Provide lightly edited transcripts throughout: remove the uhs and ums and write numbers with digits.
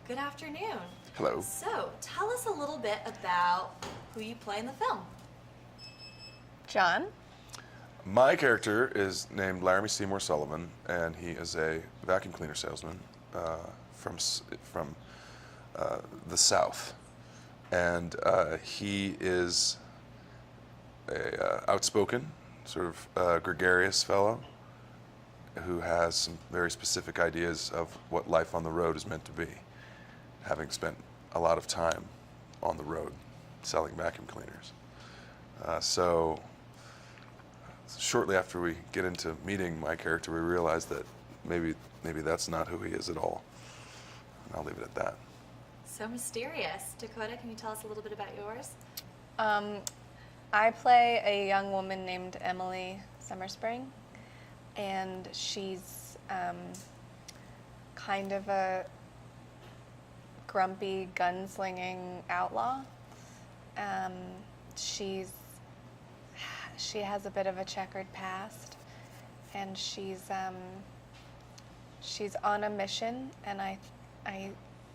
Good afternoon. Hello. So, tell us a little bit about who you play in the film. John? My character is named Laramie Seymour Sullivan, and he is a vacuum cleaner salesman from the South. And he is a outspoken, sort of gregarious fellow who has some very specific ideas of what life on the road is meant to be, having spent a lot of time on the road selling vacuum cleaners. So shortly after we get into meeting my character, we realize that maybe that's not who he is at all. And I'll leave it at that. So mysterious. Dakota, can you tell us a little bit about yours? I play a young woman named Emily Summerspring, and she's kind of a grumpy, gunslinging outlaw. She has a bit of a checkered past, and she's on a mission, and I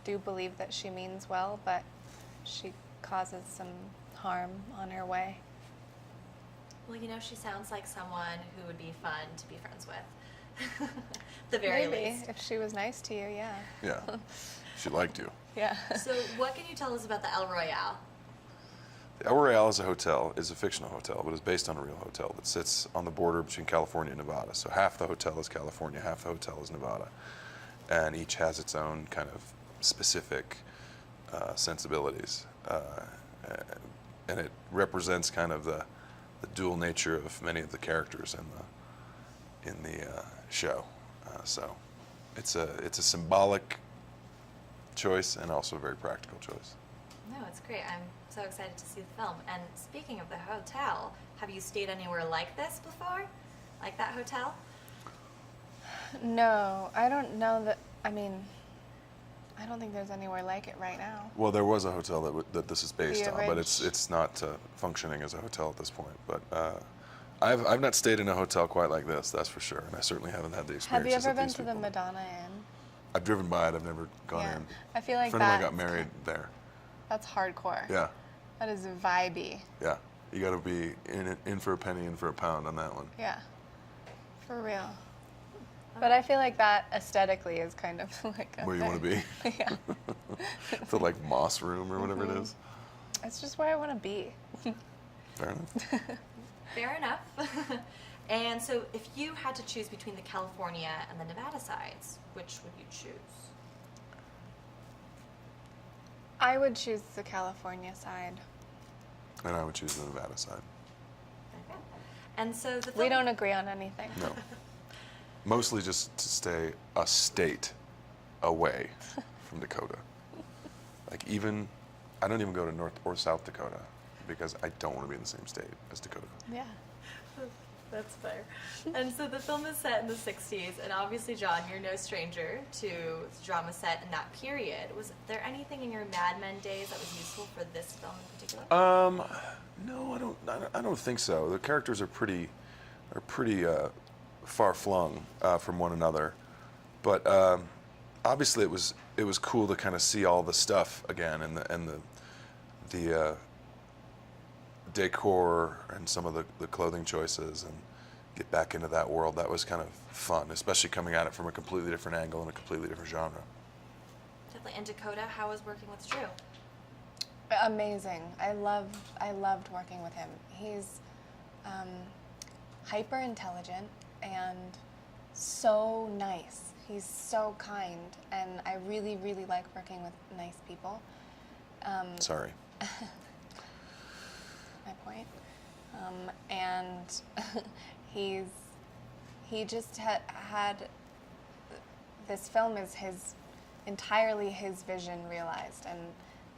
do believe that she means well, but she causes some harm on her way. Well, you know, she sounds like someone who would be fun to be friends with. The very Maybe, least. if she was nice to you, yeah. Yeah, she liked you. Yeah. So, what can you tell us about the El Royale? The El Royale is a fictional hotel, but it's based on a real hotel that sits on the border between California and Nevada. So half the hotel is California, half the hotel is Nevada. And each has its own kind of specific sensibilities. And it represents kind of the dual nature of many of the characters in the show. So it's a symbolic choice and also a very practical choice. No, it's great. I'm so excited to see the film. And speaking of the hotel, have you stayed anywhere like this before? Like that hotel? No, I don't know that. I mean, I don't think there's anywhere like it right now. Well, there was a hotel that this is based The on, but Ridge. it's not functioning as a hotel at this point. But I've not stayed in a hotel quite like this, that's for sure, and I certainly haven't had the Have you experiences ever that been these to the people- Madonna Inn? I've driven by it. I've never gone Yeah. in. I feel like a friend of mine that's got married there. That's hardcore. Yeah, That is vibey. yeah. You got to be in for a penny, in for a pound on that one. Yeah. For real. But I feel like that aesthetically is kind of like a Where you want to thing. be. Yeah. The like moss room or whatever it is. It's just where I want to be. Fair enough. Fair enough. And so, if you had to choose between the California and the Nevada sides, which would you choose? I would choose the California side. And I would choose the Nevada side. Okay. And so the film, We don't agree on anything. No. Mostly just to stay a state away from Dakota. Like I don't even go to North or South Dakota because I don't want to be in the same state as Dakota. Yeah. That's fair. And so the film is set in the 60s, and obviously, John, you're no stranger to drama set in that period. Was there anything in your Mad Men days that was useful for this film in particular? No, I don't think so. The characters are pretty far flung from one another, but obviously it was cool to kind of see all the stuff again and the decor and some of the clothing choices and get back into that world. That was kind of fun, especially coming at it from a completely different angle and a completely different genre. Definitely. And Dakota, how was working with Drew? Amazing. I loved working with him. He's hyper intelligent and so nice. He's so kind, and I really, really like working with nice people. Sorry. My point. And he just had this film is entirely his vision realized, and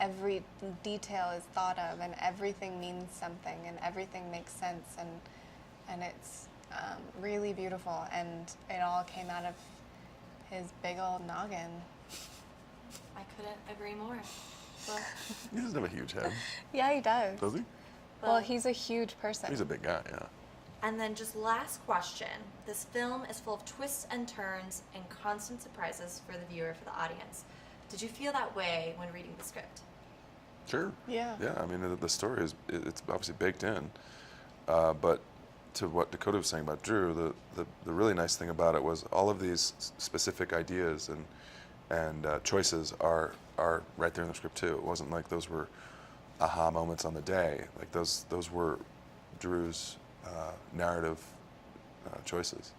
every detail is thought of, and everything means something, and everything makes sense, and it's really beautiful, and it all came out of his big old noggin. I couldn't agree more. Well, He doesn't have a huge head, Yeah, he does. does he? Well, he's a huge person. He's a big guy, yeah. And then just last question. This film is full of twists and turns and constant surprises for the viewer, for the audience. Did you feel that way when reading the script? Sure. Yeah. Yeah, I mean, the story it's obviously baked in. But to what Dakota was saying about Drew, the really nice thing about it was all of these specific ideas and choices are right there in the script too. It wasn't like those were aha moments on the day. Like those were Drew's narrative choices.